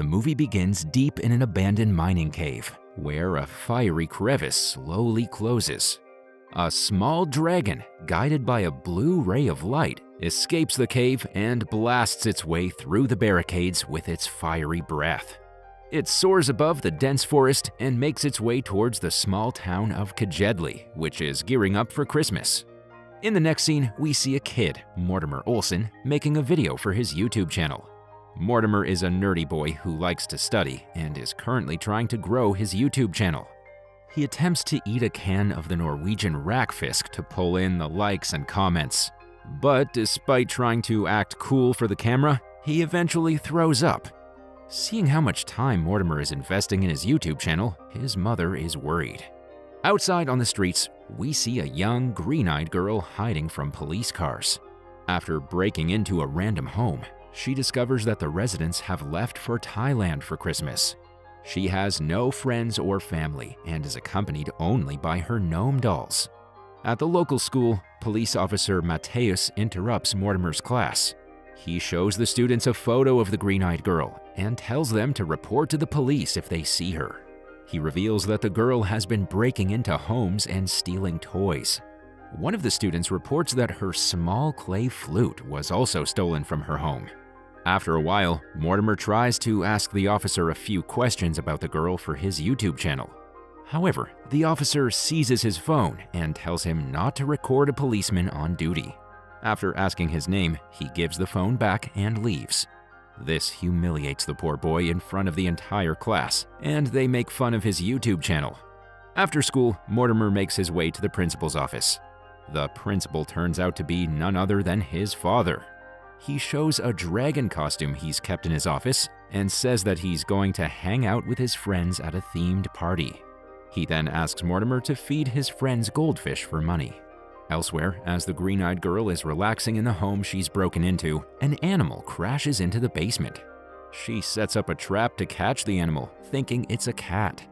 The movie begins deep in an abandoned mining cave, where a fiery crevice slowly closes. A small dragon, guided by a blue ray of light, escapes the cave and blasts its way through the barricades with its fiery breath. It soars above the dense forest and makes its way towards the small town of Kajedli, which is gearing up for Christmas. In the next scene, we see a kid, Mortimer Olsen, making a video for his YouTube channel. Mortimer is a nerdy boy who likes to study and is currently trying to grow his YouTube channel. He attempts to eat a can of the Norwegian rakfisk to pull in the likes and comments. But despite trying to act cool for the camera, he eventually throws up. Seeing how much time Mortimer is investing in his YouTube channel, his mother is worried. Outside on the streets, we see a young, green-eyed girl hiding from police cars. After breaking into a random home, she discovers that the residents have left for Thailand for Christmas. She has no friends or family and is accompanied only by her gnome dolls. At the local school, police officer Matthäus interrupts Mortimer's class. He shows the students a photo of the green-eyed girl and tells them to report to the police if they see her. He reveals that the girl has been breaking into homes and stealing toys. One of the students reports that her small clay flute was also stolen from her home. After a while, Mortimer tries to ask the officer a few questions about the girl for his YouTube channel. However, the officer seizes his phone and tells him not to record a policeman on duty. After asking his name, he gives the phone back and leaves. This humiliates the poor boy in front of the entire class, and they make fun of his YouTube channel. After school, Mortimer makes his way to the principal's office. The principal turns out to be none other than his father. He shows a dragon costume he's kept in his office and says that he's going to hang out with his friends at a themed party. He then asks Mortimer to feed his friends goldfish for money. Elsewhere, as the green-eyed girl is relaxing in the home she's broken into, an animal crashes into the basement. She sets up a trap to catch the animal, thinking it's a cat.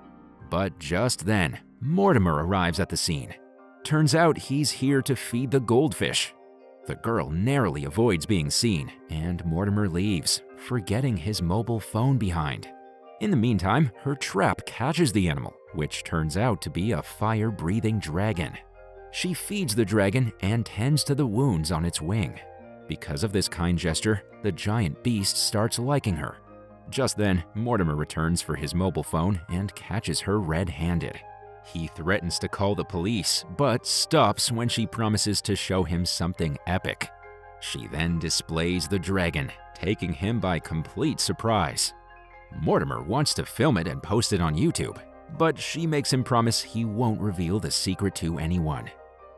But just then, Mortimer arrives at the scene. Turns out he's here to feed the goldfish. The girl narrowly avoids being seen, and Mortimer leaves, forgetting his mobile phone behind. In the meantime, her trap catches the animal, which turns out to be a fire-breathing dragon. She feeds the dragon and tends to the wounds on its wing. Because of this kind gesture, the giant beast starts liking her. Just then, Mortimer returns for his mobile phone and catches her red-handed. He threatens to call the police, but stops when she promises to show him something epic. She then displays the dragon, taking him by complete surprise. Mortimer wants to film it and post it on YouTube, but she makes him promise he won't reveal the secret to anyone.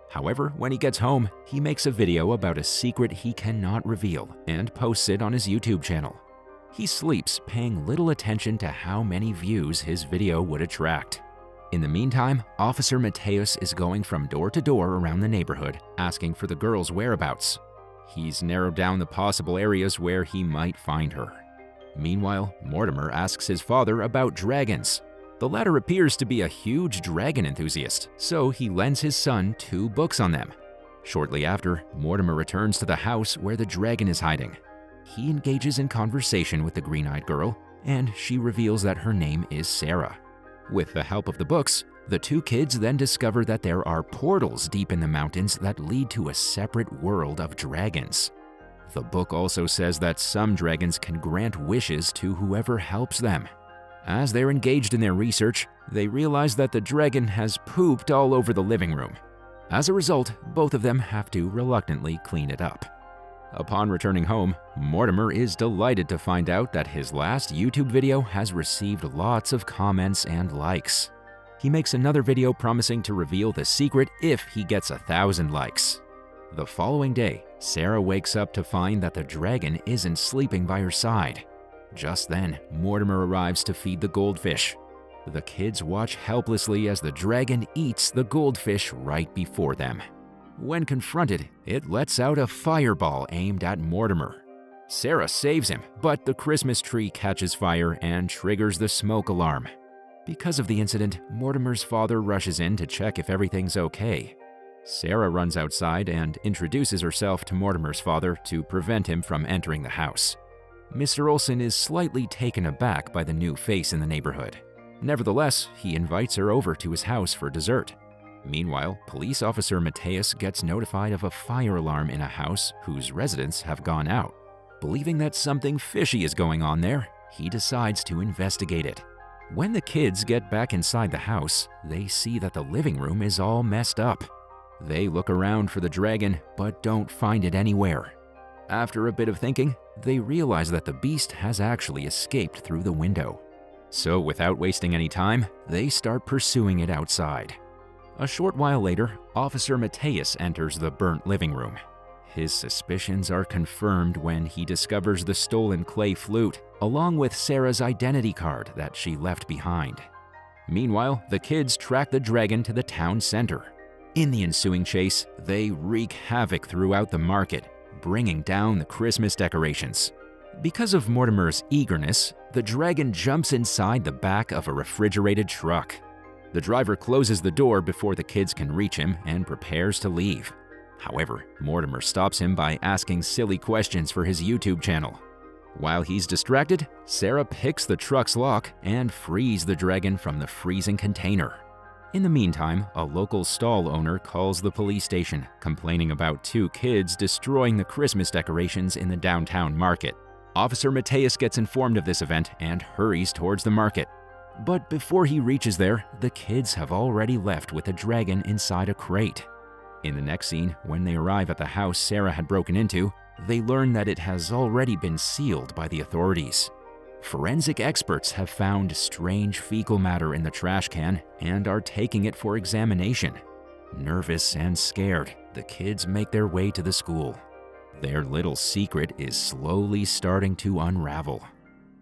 However, when he gets home, he makes a video about a secret he cannot reveal and posts it on his YouTube channel. He sleeps, paying little attention to how many views his video would attract. In the meantime, Officer Matthäus is going from door to door around the neighborhood, asking for the girl's whereabouts. He's narrowed down the possible areas where he might find her. Meanwhile, Mortimer asks his father about dragons. The latter appears to be a huge dragon enthusiast, so he lends his son 2 books on them. Shortly after, Mortimer returns to the house where the dragon is hiding. He engages in conversation with the green-eyed girl, and she reveals that her name is Sara. With the help of the books, the 2 kids then discover that there are portals deep in the mountains that lead to a separate world of dragons. The book also says that some dragons can grant wishes to whoever helps them. As they're engaged in their research, they realize that the dragon has pooped all over the living room. As a result, both of them have to reluctantly clean it up. Upon returning home, Mortimer is delighted to find out that his last YouTube video has received lots of comments and likes. He makes another video promising to reveal the secret if he gets 1,000 likes. The following day, Sara wakes up to find that the dragon isn't sleeping by her side. Just then, Mortimer arrives to feed the goldfish. The kids watch helplessly as the dragon eats the goldfish right before them. When confronted, it lets out a fireball aimed at Mortimer. Sara saves him, but the Christmas tree catches fire and triggers the smoke alarm. Because of the incident, Mortimer's father rushes in to check if everything's okay. Sara runs outside and introduces herself to Mortimer's father to prevent him from entering the house. Mr. Olsen is slightly taken aback by the new face in the neighborhood. Nevertheless, he invites her over to his house for dessert. Meanwhile, police officer Matthias gets notified of a fire alarm in a house whose residents have gone out. Believing that something fishy is going on there, he decides to investigate it. When the kids get back inside the house, they see that the living room is all messed up. They look around for the dragon, but don't find it anywhere. After a bit of thinking, they realize that the beast has actually escaped through the window. So without wasting any time, they start pursuing it outside. A short while later, Officer Matthias enters the burnt living room. His suspicions are confirmed when he discovers the stolen clay flute, along with Sarah's identity card that she left behind. Meanwhile, the kids track the dragon to the town center. In the ensuing chase, they wreak havoc throughout the market, bringing down the Christmas decorations. Because of Mortimer's eagerness, the dragon jumps inside the back of a refrigerated truck. The driver closes the door before the kids can reach him and prepares to leave. However, Mortimer stops him by asking silly questions for his YouTube channel. While he's distracted, Sara picks the truck's lock and frees the dragon from the freezing container. In the meantime, a local stall owner calls the police station, complaining about two kids destroying the Christmas decorations in the downtown market. Officer Matthias gets informed of this event and hurries towards the market. But before he reaches there, the kids have already left with the dragon inside a crate. In the next scene, when they arrive at the house Sara had broken into, they learn that it has already been sealed by the authorities. Forensic experts have found strange fecal matter in the trash can and are taking it for examination. Nervous and scared, the kids make their way to the school. Their little secret is slowly starting to unravel.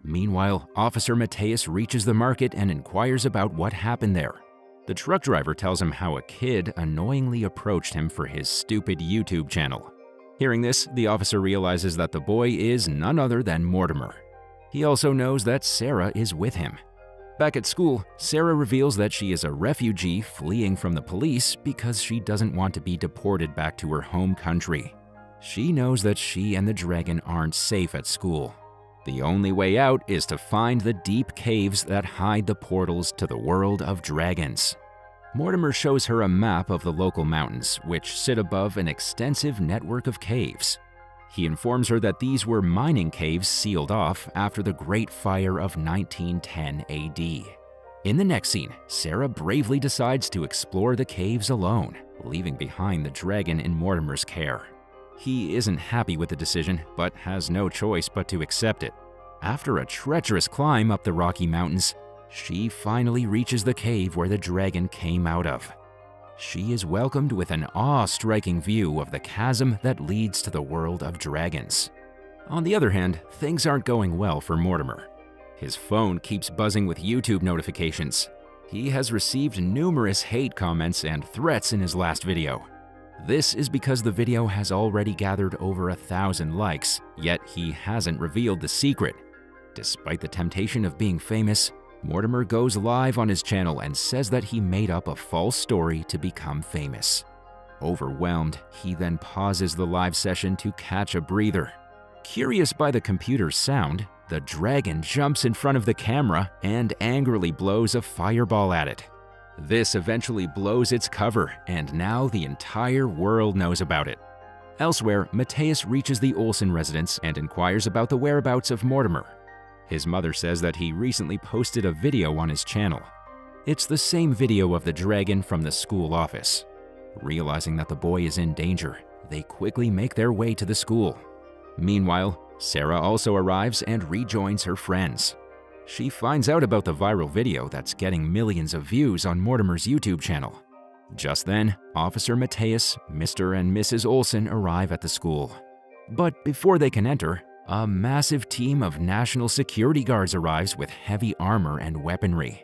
Meanwhile, Officer Matthias reaches the market and inquires about what happened there. The truck driver tells him how a kid annoyingly approached him for his stupid YouTube channel. Hearing this, the officer realizes that the boy is none other than Mortimer. He also knows that Sara is with him. Back at school, Sara reveals that she is a refugee fleeing from the police because she doesn't want to be deported back to her home country. She knows that she and the dragon aren't safe at school. The only way out is to find the deep caves that hide the portals to the world of dragons. Mortimer shows her a map of the local mountains, which sit above an extensive network of caves. He informs her that these were mining caves sealed off after the Great Fire of 1910 AD. In the next scene, Sara bravely decides to explore the caves alone, leaving behind the dragon in Mortimer's care. He isn't happy with the decision, but has no choice but to accept it. After a treacherous climb up the Rocky Mountains, she finally reaches the cave where the dragon came out of. She is welcomed with an awe-striking view of the chasm that leads to the world of dragons. On the other hand, things aren't going well for Mortimer. His phone keeps buzzing with YouTube notifications. He has received numerous hate comments and threats in his last video. This is because the video has already gathered over 1,000 likes, yet he hasn't revealed the secret. Despite the temptation of being famous, Mortimer goes live on his channel and says that he made up a false story to become famous. Overwhelmed, he then pauses the live session to catch a breather. Curious by the computer's sound, the dragon jumps in front of the camera and angrily blows a fireball at it. This eventually blows its cover, and now the entire world knows about it. Elsewhere, Matthias reaches the Olsen residence and inquires about the whereabouts of Mortimer. His mother says that he recently posted a video on his channel. It's the same video of the dragon from the school office. Realizing that the boy is in danger, they quickly make their way to the school. Meanwhile, Sara also arrives and rejoins her friends. She finds out about the viral video that's getting millions of views on Mortimer's YouTube channel. Just then, Officer Matthias, Mr. and Mrs. Olsen arrive at the school. But before they can enter, a massive team of national security guards arrives with heavy armor and weaponry.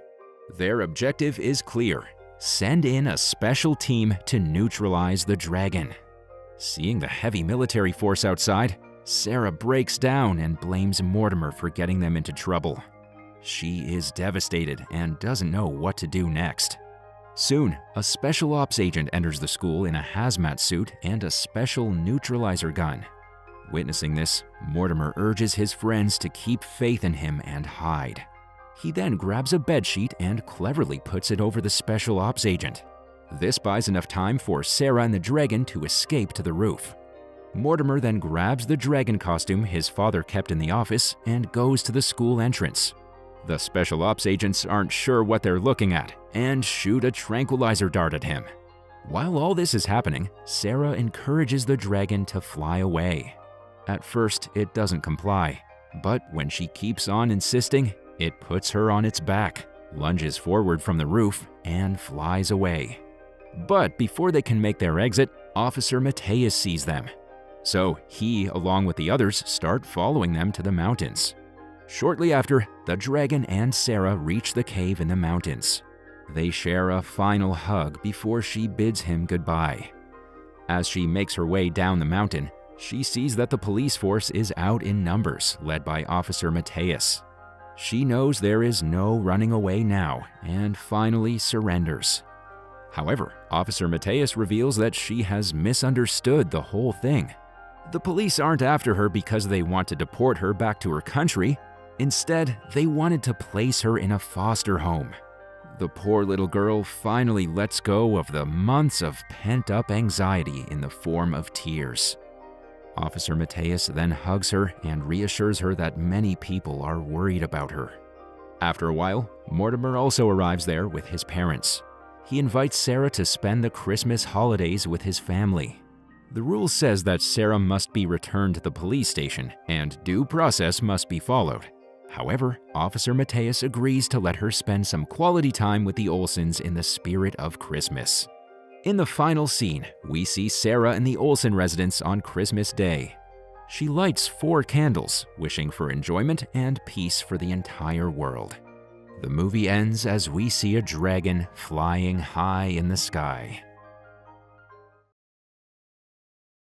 Their objective is clear: send in a special team to neutralize the dragon. Seeing the heavy military force outside, Sara breaks down and blames Mortimer for getting them into trouble. She is devastated and doesn't know what to do next. Soon, a special ops agent enters the school in a hazmat suit and a special neutralizer gun. Witnessing this, Mortimer urges his friends to keep faith in him and hide. He then grabs a bedsheet and cleverly puts it over the special ops agent. This buys enough time for Sara and the dragon to escape to the roof. Mortimer then grabs the dragon costume his father kept in the office and goes to the school entrance. The special ops agents aren't sure what they're looking at and shoot a tranquilizer dart at him. While all this is happening, Sara encourages the dragon to fly away. At first, it doesn't comply, but when she keeps on insisting, it puts her on its back, lunges forward from the roof, and flies away. But before they can make their exit, Officer Mateus sees them. So he, along with the others, start following them to the mountains. Shortly after, the dragon and Sara reach the cave in the mountains. They share a final hug before she bids him goodbye. As she makes her way down the mountain, she sees that the police force is out in numbers, led by Officer Mateus. She knows there is no running away now and finally surrenders. However, Officer Mateus reveals that she has misunderstood the whole thing. The police aren't after her because they want to deport her back to her country. Instead, they wanted to place her in a foster home. The poor little girl finally lets go of the months of pent-up anxiety in the form of tears. Officer Mateus then hugs her and reassures her that many people are worried about her. After a while, Mortimer also arrives there with his parents. He invites Sara to spend the Christmas holidays with his family. The rule says that Sara must be returned to the police station and due process must be followed. However, Officer Mateus agrees to let her spend some quality time with the Olsens in the spirit of Christmas. In the final scene, we see Sara in the Olsen residence on Christmas Day. She lights 4 candles, wishing for enjoyment and peace for the entire world. The movie ends as we see a dragon flying high in the sky.